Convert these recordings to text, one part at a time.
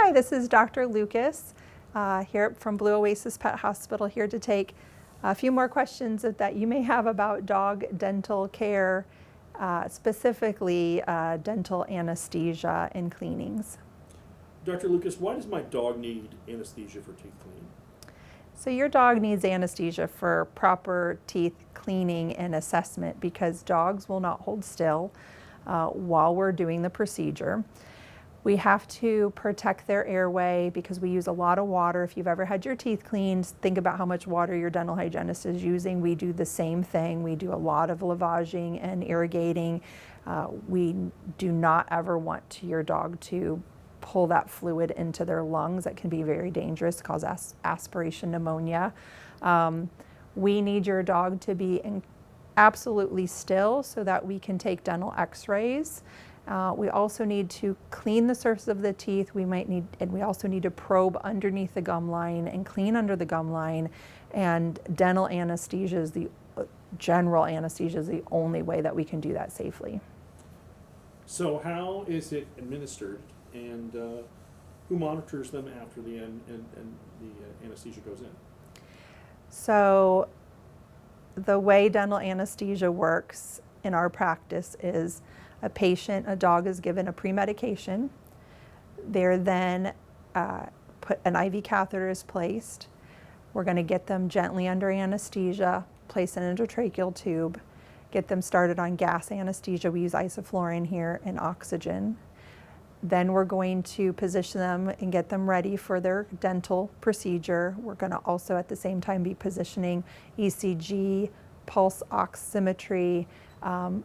Hi, this is Dr. Lucas here from Blue Oasis Pet Hospital, here to take a few more questions that you may have about dog dental care, specifically dental anesthesia and cleanings. Dr. Lucas, why does my dog need anesthesia for teeth cleaning? So your dog needs anesthesia for proper teeth cleaning and assessment because dogs will not hold still while we're doing the procedure. We have to protect their airway because we use a lot of water. If you've ever had your teeth cleaned, think about how much water your dental hygienist is using. We do the same thing. We do a lot of lavaging and irrigating. We do not ever want your dog to pull that fluid into their lungs. That can be very dangerous, cause aspiration pneumonia. We need your dog to be absolutely still so that we can take dental x-rays. We also need to clean the surface of the teeth. We also need to probe underneath the gum line and clean under the gum line. And dental anesthesia is general anesthesia is the only way that we can do that safely. So how is it administered, and who monitors them after the anesthesia goes in? So the way dental anesthesia works in our practice is a dog is given a pre-medication. They're then an IV catheter is placed. We're going to get them gently under anesthesia, place an endotracheal tube, get them started on gas anesthesia. We use isoflurane here and oxygen. Then we're going to position them and get them ready for their dental procedure. We're going to also at the same time be positioning ECG, pulse oximetry,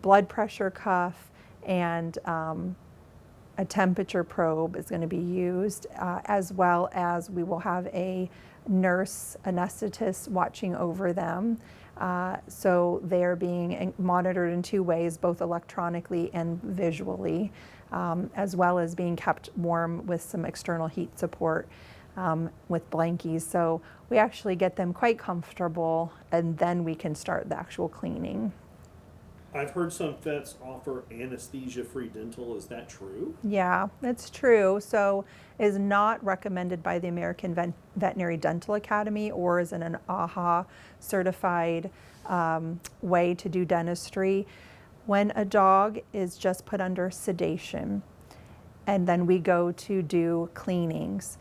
blood pressure cuff, and a temperature probe is going to be used, as well as we will have a nurse anesthetist watching over them. So they're being monitored in two ways, both electronically and visually, as well as being kept warm with some external heat support with blankies. So we actually get them quite comfortable, and then we can start the actual cleaning. I've heard some vets offer anesthesia-free dental. Is that true? Yeah, it's true. So is not recommended by the American Veterinary Dental Academy or is an AAHA certified way to do dentistry. When a dog is just put under sedation and then we go to do cleanings,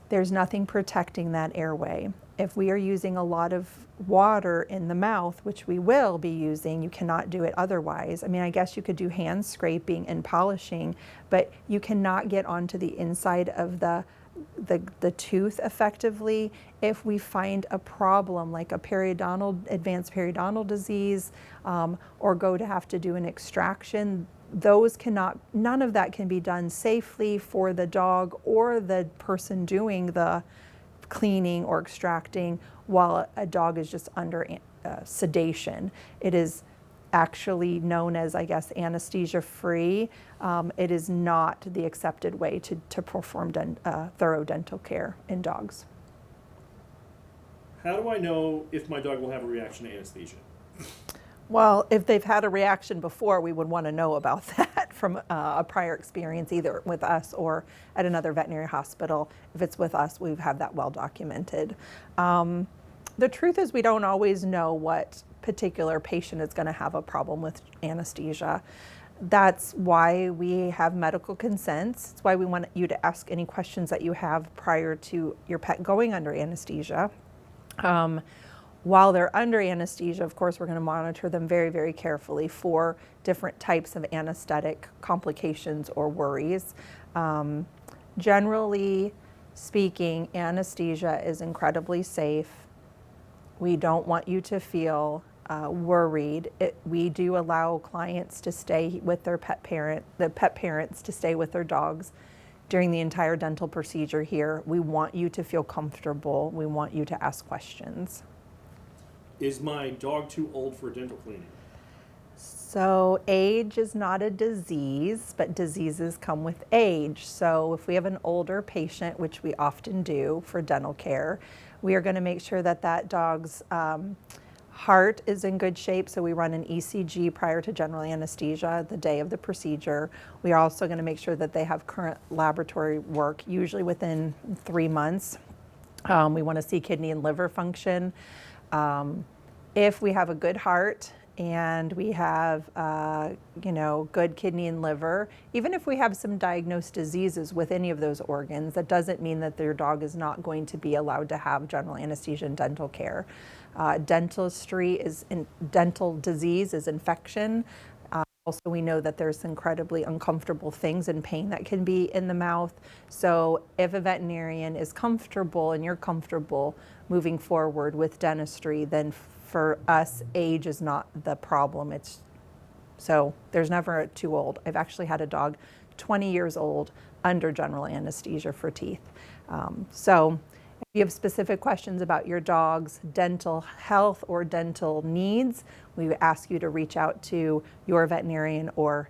there's nothing protecting that airway. If we are using a lot of water in the mouth, which we will be using, you cannot do it otherwise. I mean, I guess you could do hand scraping and polishing, but you cannot get onto the inside of the tooth effectively. If we find a problem like a advanced periodontal disease, or go to have to do an extraction, none of that can be done safely for the dog or the person doing the cleaning or extracting while a dog is just under sedation. It is actually known as, I guess, anesthesia-free. It is not the accepted way to perform thorough dental care in dogs. How do I know if my dog will have a reaction to anesthesia? Well, if they've had a reaction before, we would want to know about that from a prior experience, either with us or at another veterinary hospital. If it's with us, we have that well documented. The truth is we don't always know what particular patient is going to have a problem with anesthesia. That's why we have medical consents. It's why we want you to ask any questions that you have prior to your pet going under anesthesia. While they're under anesthesia, of course, we're going to monitor them very, very carefully for different types of anesthetic complications or worries. Generally speaking, anesthesia is incredibly safe. We don't want you to feel worried. We do allow clients to stay with the pet parents to stay with their dogs during the entire dental procedure here. We want you to feel comfortable. We want you to ask questions. Is my dog too old for dental cleaning? So age is not a disease, but diseases come with age. So if we have an older patient, which we often do for dental care, we are going to make sure that dog's Heart is in good shape, so we run an ECG prior to general anesthesia the day of the procedure. We are also going to make sure that they have current laboratory work, usually within 3 months. We want to see kidney and liver function. If we have a good heart and we have, good kidney and liver, even if we have some diagnosed diseases with any of those organs, that doesn't mean that your dog is not going to be allowed to have general anesthesia and dental care. Dental disease is infection. Also, we know that there's incredibly uncomfortable things and pain that can be in the mouth. So if a veterinarian is comfortable and you're comfortable moving forward with dentistry, then for us, age is not the problem. So there's never too old. I've actually had a dog 20 years old under general anesthesia for teeth. So if you have specific questions about your dog's dental health or dental needs, we ask you to reach out to your veterinarian or